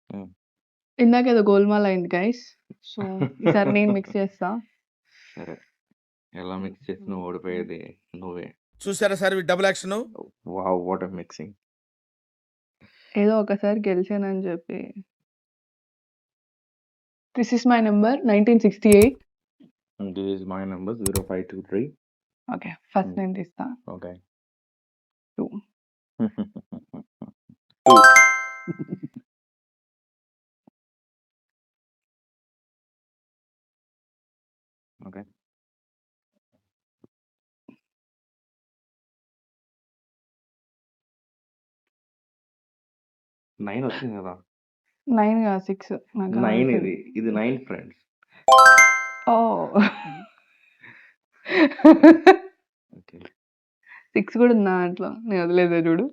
హ్మ్. ఇందాకేదో గోల్‌మాల్ అయింది guys. So, ఈసారి నేను మిక్స్ చేస్తా. సరే. ఎలా మిక్స్ చేసినా ఓడిపోయేది నువ్వే. చూసారా సార్ ఈ double action? Wow! What a mixing. ఏదో ఒకసారి గెలిచానని చెప్పి. This is my number 1968. This is my number 0523. Okay. First నేను తీస్తా. ఓకే. 2. 2. ఓకే. 9 వచ్చింది కదా! 9 కాదు 6 నాకు 9 కావాల్సింది. ఇది 9 ఫ్రెండ్స్. ఓహ్! ఓకే. 6 కూడా ఉంది నా దాంట్లో. నేను వదిలేసా చూడు.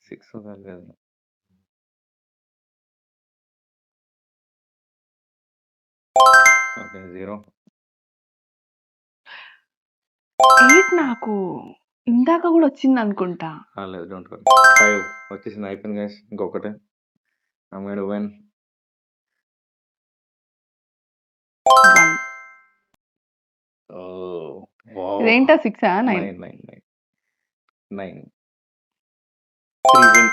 6 కాదు. ఓకే. 0. 8 నాకు ఇందాక కూడా వచ్చిందనుకుంటా. లేదు డోంట్ వరీ. 5 వచ్చేసింది. అయిపోయింది గైస్. ఇంకొకటే. I'm going to win. 1. Oh! Wow! ఇదేంటా 6ఆ? 9. 9. 3 విన్.